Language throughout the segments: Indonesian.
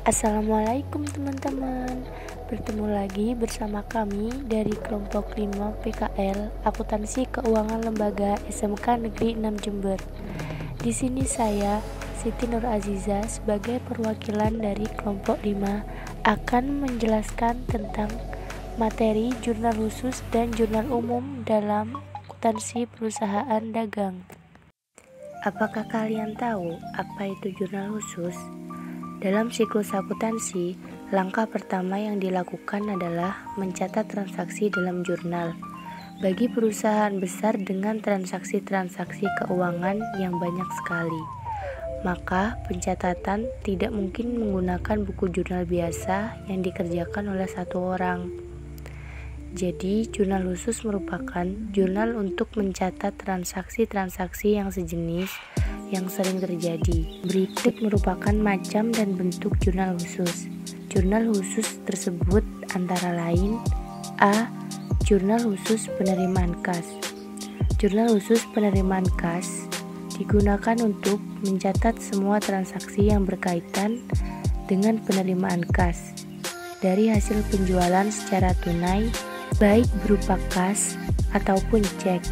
Assalamualaikum teman-teman. Bertemu lagi bersama kami dari kelompok 5 PKL Akuntansi Keuangan Lembaga SMK Negeri 6 Jember. Di sini saya, Siti Nur Aziza, sebagai perwakilan dari kelompok 5 akan menjelaskan tentang materi jurnal khusus dan jurnal umum dalam akuntansi perusahaan dagang. Apakah kalian tahu apa itu jurnal khusus? Dalam siklus akuntansi, langkah pertama yang dilakukan adalah mencatat transaksi dalam jurnal. Bagi perusahaan besar dengan transaksi-transaksi keuangan yang banyak sekali, maka pencatatan tidak mungkin menggunakan buku jurnal biasa yang dikerjakan oleh satu orang. Jadi, jurnal khusus merupakan jurnal untuk mencatat transaksi-transaksi yang sejenis yang sering terjadi. Berikut merupakan macam dan bentuk jurnal khusus. Jurnal khusus tersebut antara lain: A. Jurnal khusus penerimaan kas. Jurnal khusus penerimaan kas digunakan untuk mencatat semua transaksi yang berkaitan dengan penerimaan kas dari hasil penjualan secara tunai, baik berupa kas ataupun cek.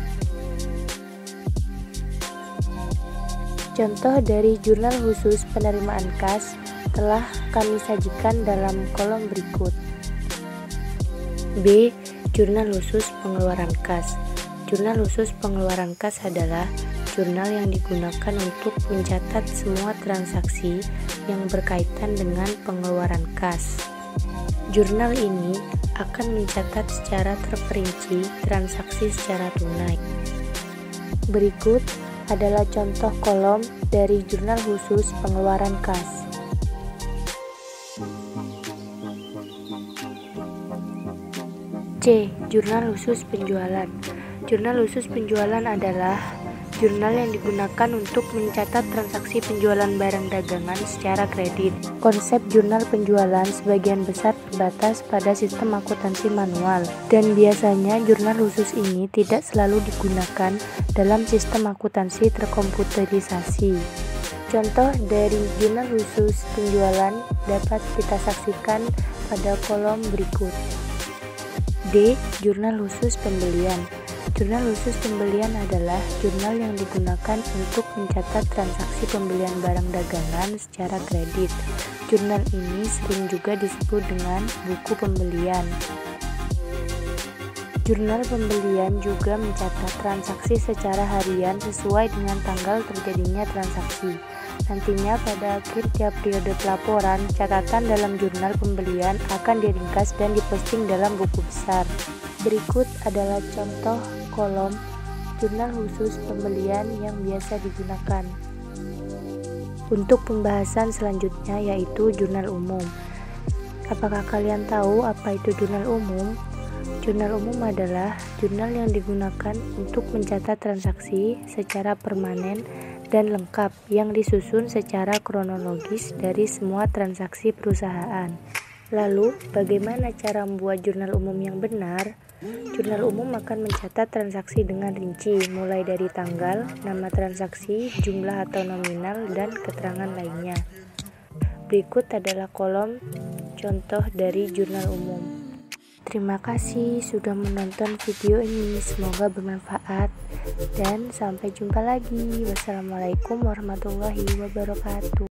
Contoh dari jurnal khusus penerimaan kas telah kami sajikan dalam kolom berikut. B. Jurnal khusus pengeluaran kas. Jurnal khusus pengeluaran kas adalah jurnal yang digunakan untuk mencatat semua transaksi yang berkaitan dengan pengeluaran kas. Jurnal ini akan mencatat secara terperinci transaksi secara tunai. Berikut adalah contoh kolom dari jurnal khusus pengeluaran kas. C. Jurnal khusus penjualan. Jurnal khusus penjualan adalah jurnal yang digunakan untuk mencatat transaksi penjualan barang dagangan secara kredit. Konsep jurnal penjualan sebagian besar terbatas pada sistem akuntansi manual, dan biasanya jurnal khusus ini tidak selalu digunakan dalam sistem akuntansi terkomputerisasi. Contoh dari jurnal khusus penjualan dapat kita saksikan pada kolom berikut. D. Jurnal khusus pembelian. Jurnal khusus pembelian adalah jurnal yang digunakan untuk mencatat transaksi pembelian barang dagangan secara kredit. Jurnal ini sering juga disebut dengan buku pembelian. Jurnal pembelian juga mencatat transaksi secara harian sesuai dengan tanggal terjadinya transaksi. Nantinya pada akhir tiap periode pelaporan, catatan dalam jurnal pembelian akan diringkas dan diposting dalam buku besar. Berikut adalah contoh kolom jurnal khusus pembelian yang biasa digunakan. Untuk pembahasan selanjutnya yaitu jurnal umum. Apakah kalian tahu apa itu jurnal umum? Jurnal umum adalah jurnal yang digunakan untuk mencatat transaksi secara permanen dan lengkap yang disusun secara kronologis dari semua transaksi perusahaan. Lalu, bagaimana cara membuat jurnal umum yang benar? Jurnal umum akan mencatat transaksi dengan rinci, mulai dari tanggal, nama transaksi, jumlah atau nominal, dan keterangan lainnya. Berikut adalah kolom contoh dari jurnal umum. Terima kasih sudah menonton video ini, semoga bermanfaat dan sampai jumpa lagi. Wassalamualaikum warahmatullahi wabarakatuh.